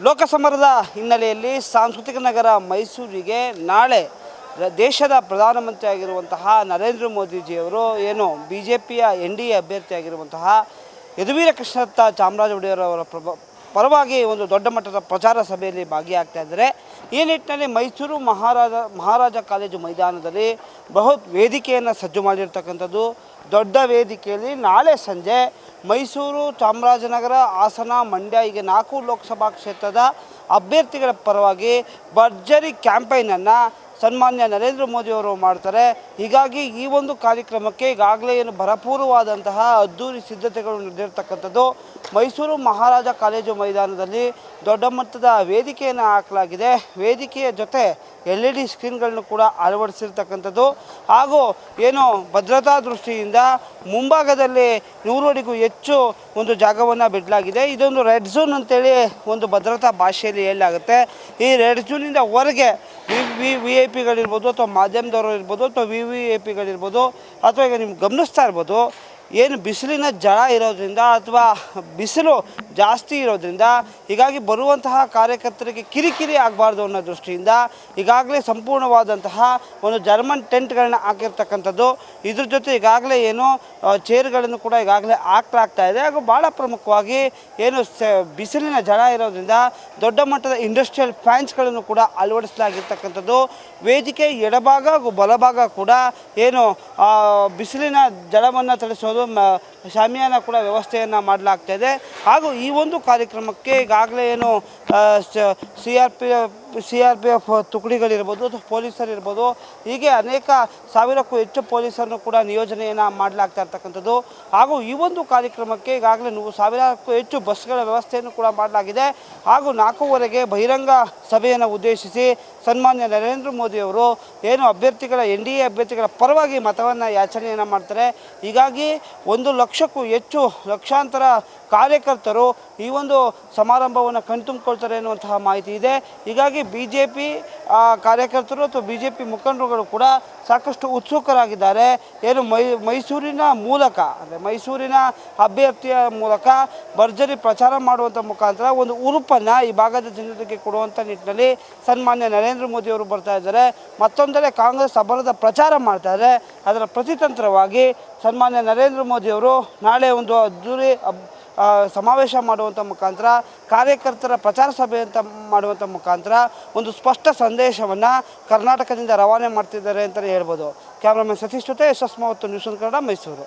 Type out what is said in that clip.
ಲೋಕಸಮರದ ಹಿನ್ನೆಲೆಯಲ್ಲಿ ಸಾಂಸ್ಕೃತಿಕ ನಗರ ಮೈಸೂರಿಗೆ ನಾಳೆ ದೇಶದ ಪ್ರಧಾನಮಂತ್ರಿ ಆಗಿರುವಂತಹ ನರೇಂದ್ರ ಮೋದಿಜಿಯವರು ಏನು BJPಯ NDA ಅಭ್ಯರ್ಥಿಯಾಗಿರುವಂತಹ ಯದುವೀರ ಕೃಷ್ಣದತ್ತ ಚಾಮರಾಜ ಒಡೆಯರ್ ಅವರ ಪರವಾಗಿ ಒಂದು ದೊಡ್ಡ ಮಟ್ಟದ ಪ್ರಚಾರ ಸಭೆಯಲ್ಲಿ ಭಾಗಿಯಾಗ್ತಾ ಇದ್ದಾರೆ. ಈ ನಿಟ್ಟಿನಲ್ಲಿ ಮೈಸೂರು ಮಹಾರಾಜ ಕಾಲೇಜು ಮೈದಾನದಲ್ಲಿ ಬೃಹತ್ ವೇದಿಕೆಯನ್ನು ಸಜ್ಜು ಮಾಡಿರ್ತಕ್ಕಂಥದ್ದು. ದೊಡ್ಡ ವೇದಿಕೆಯಲ್ಲಿ ನಾಳೆ ಸಂಜೆ ಮೈಸೂರು, ಚಾಮರಾಜನಗರ, ಹಾಸನ, ಮಂಡ್ಯ ಹೀಗೆ 4 ಲೋಕಸಭಾ ಕ್ಷೇತ್ರದ ಅಭ್ಯರ್ಥಿಗಳ ಪರವಾಗಿ ಭರ್ಜರಿ ಕ್ಯಾಂಪೈನನ್ನು ಸನ್ಮಾನ್ಯ ನರೇಂದ್ರ ಮೋದಿಯವರು ಮಾಡ್ತಾರೆ. ಹೀಗಾಗಿ ಈ ಒಂದು ಕಾರ್ಯಕ್ರಮಕ್ಕೆ ಈಗಾಗಲೇ ಏನು ಭರಪೂರವಾದಂತಹ ಅದ್ದೂರಿ ಸಿದ್ಧತೆಗಳು ನಡೆದಿರ್ತಕ್ಕಂಥದ್ದು. ಮೈಸೂರು ಮಹಾರಾಜ ಕಾಲೇಜು ಮೈದಾನದಲ್ಲಿ ದೊಡ್ಡ ಮಟ್ಟದ ವೇದಿಕೆಯನ್ನು ಹಾಕಲಾಗಿದೆ. ವೇದಿಕೆಯ ಜೊತೆ LED ಸ್ಕ್ರೀನ್ಗಳನ್ನು ಕೂಡ ಅಳವಡಿಸಿರ್ತಕ್ಕಂಥದ್ದು. ಹಾಗೂ ಏನು ಭದ್ರತಾ ದೃಷ್ಟಿಯಿಂದ ಮುಂಭಾಗದಲ್ಲಿ 100 ಅಡಿಗೂ ಹೆಚ್ಚು ಒಂದು ಜಾಗವನ್ನು ಬಿಡಲಾಗಿದೆ. ಇದೊಂದು ರೆಡ್ ಝೋನ್ ಅಂತೇಳಿ ಒಂದು ಭದ್ರತಾ ಭಾಷೆಯಲ್ಲಿ ಹೇಳಲಾಗುತ್ತೆ. ಈ ರೆಡ್ ಝೋನಿಂದ ಹೊರಗೆ VIP ಗಳಿರ್ಬೋದು ಅಥವಾ ಮಾಧ್ಯಮದವರು ಇರ್ಬೋದು ಅಥವಾ VVIPಗಳಿರ್ಬೋದು ಅಥವಾ ಈಗ ನಿಮ್ಗೆ ಗಮನಿಸ್ತಾ ಇರ್ಬೋದು, ಏನು ಬಿಸಿಲಿನ ಝಳ ಇರೋದ್ರಿಂದ ಅಥವಾ ಬಿಸಿಲು ಜಾಸ್ತಿ ಇರೋದ್ರಿಂದ ಹೀಗಾಗಿ ಬರುವಂತಹ ಕಾರ್ಯಕರ್ತರಿಗೆ ಕಿರಿಕಿರಿ ಆಗಬಾರ್ದು ಅನ್ನೋ ದೃಷ್ಟಿಯಿಂದ ಈಗಾಗಲೇ ಸಂಪೂರ್ಣವಾದಂತಹ ಒಂದು ಜರ್ಮನ್ ಟೆಂಟ್ಗಳನ್ನ ಹಾಕಿರ್ತಕ್ಕಂಥದ್ದು. ಇದ್ರ ಜೊತೆ ಈಗಾಗಲೇ ಏನು ಚೇರ್ಗಳನ್ನು ಕೂಡ ಈಗಾಗಲೇ ಹಾಕಲಾಗ್ತಾ ಇದೆ. ಹಾಗೂ ಭಾಳ ಪ್ರಮುಖವಾಗಿ ಏನು ಬಿಸಿಲಿನ ಝಳ ಇರೋದ್ರಿಂದ ದೊಡ್ಡ ಮಟ್ಟದ ಇಂಡಸ್ಟ್ರಿಯಲ್ ಫ್ಯಾನ್ಸ್ಗಳನ್ನು ಕೂಡ ಅಳವಡಿಸಲಾಗಿರ್ತಕ್ಕಂಥದ್ದು. ವೇದಿಕೆ ಎಡಭಾಗ ಹಾಗೂ ಬಲಭಾಗ ಕೂಡ ಏನು ಬಿಸಿಲಿನ ಝಳವನ್ನು ತಳಿಸೋದು ಶಾಮಿಯಾನ ಕೂಡ ವ್ಯವಸ್ಥೆಯನ್ನು ಮಾಡಲಾಗ್ತಾಯಿದೆ. ಹಾಗೂ ಈ ಒಂದು ಕಾರ್ಯಕ್ರಮಕ್ಕೆ ಈಗಾಗಲೇ ಏನು CRPF ತುಕಡಿಗಳಿರ್ಬೋದು ಅಥವಾ ಪೊಲೀಸರಿರ್ಬೋದು, ಹೀಗೆ ಅನೇಕ ಸಾವಿರಕ್ಕೂ ಹೆಚ್ಚು ಪೊಲೀಸರನ್ನು ಕೂಡ ನಿಯೋಜನೆಯನ್ನು ಮಾಡಲಾಗ್ತಾ ಇರ್ತಕ್ಕಂಥದ್ದು. ಹಾಗೂ ಈ ಒಂದು ಕಾರ್ಯಕ್ರಮಕ್ಕೆ ಈಗಾಗಲೇ 1000ಕ್ಕೂ ಹೆಚ್ಚು ಬಸ್ಗಳ ವ್ಯವಸ್ಥೆಯನ್ನು ಕೂಡ ಮಾಡಲಾಗಿದೆ. ಹಾಗೂ 4:15ಕ್ಕೆ ಬಹಿರಂಗ ಸಭೆಯನ್ನು ಉದ್ದೇಶಿಸಿ ಸನ್ಮಾನ್ಯ ನರೇಂದ್ರ ಮೋದಿಯವರು ಏನು ಅಭ್ಯರ್ಥಿಗಳ NDA ಅಭ್ಯರ್ಥಿಗಳ ಪರವಾಗಿ ಮತವನ್ನು ಯಾಚನೆಯನ್ನು ಮಾಡ್ತಾರೆ. ಹೀಗಾಗಿ 1 ಲಕ್ಷಕ್ಕೂ ಹೆಚ್ಚು ಲಕ್ಷಾಂತರ ಕಾರ್ಯಕರ್ತರು ಈ ಒಂದು ಸಮಾರಂಭವನ್ನು ಕಣ್ತುಂಬಿಕೊಳ್ತಾರೆ ಎನ್ನುವಂತಹ ಮಾಹಿತಿ ಇದೆ. ಹೀಗಾಗಿ BJP ಕಾರ್ಯಕರ್ತರು ಅಥವಾ BJP ಮುಖಂಡರುಗಳು ಕೂಡ ಸಾಕಷ್ಟು ಉತ್ಸುಕರಾಗಿದ್ದಾರೆ. ಏನು ಮೈಸೂರಿನ ಮೂಲಕ ಅಂದರೆ ಮೈಸೂರಿನ ಅಭ್ಯರ್ಥಿಯ ಮೂಲಕ ಭರ್ಜರಿ ಪ್ರಚಾರ ಮಾಡುವಂಥ ಮುಖಾಂತರ ಒಂದು ಉರುಪನ್ನು ಈ ಭಾಗದ ಜನರಿಗೆ ಕೊಡುವಂಥ ನಿಟ್ಟಿನಲ್ಲಿ ಸನ್ಮಾನ್ಯ ನರೇಂದ್ರ ಮೋದಿಯವರು ಬರ್ತಾ ಇದ್ದಾರೆ. ಮತ್ತೊಂದೆಡೆ ಕಾಂಗ್ರೆಸ್ ಅಬ್ಬರದ ಪ್ರಚಾರ ಮಾಡ್ತಾ ಇದ್ದಾರೆ. ಅದರ ಪ್ರತಿತಂತ್ರವಾಗಿ ಸನ್ಮಾನ್ಯ ನರೇಂದ್ರ ಮೋದಿಯವರು ನಾಳೆ ಒಂದು ಅದ್ದೂರಿ ಸಮಾವೇಶ ಮಾಡುವಂಥ ಮುಖಾಂತರ, ಕಾರ್ಯಕರ್ತರ ಪ್ರಚಾರ ಸಭೆ ಅಂತ ಮಾಡುವಂಥ ಮುಖಾಂತರ ಒಂದು ಸ್ಪಷ್ಟ ಸಂದೇಶವನ್ನು ಕರ್ನಾಟಕದಿಂದ ರವಾನೆ ಮಾಡ್ತಿದ್ದಾರೆ ಅಂತಲೇ ಹೇಳ್ಬೋದು. ಕ್ಯಾಮ್ರಾಮನ್ ಸತೀಶ್ ಜೊತೆ ಯಶಸ್ಮಾವತ್ತು ನ್ಯೂಸ್ ಕನ್ನಡ, ಮೈಸೂರು.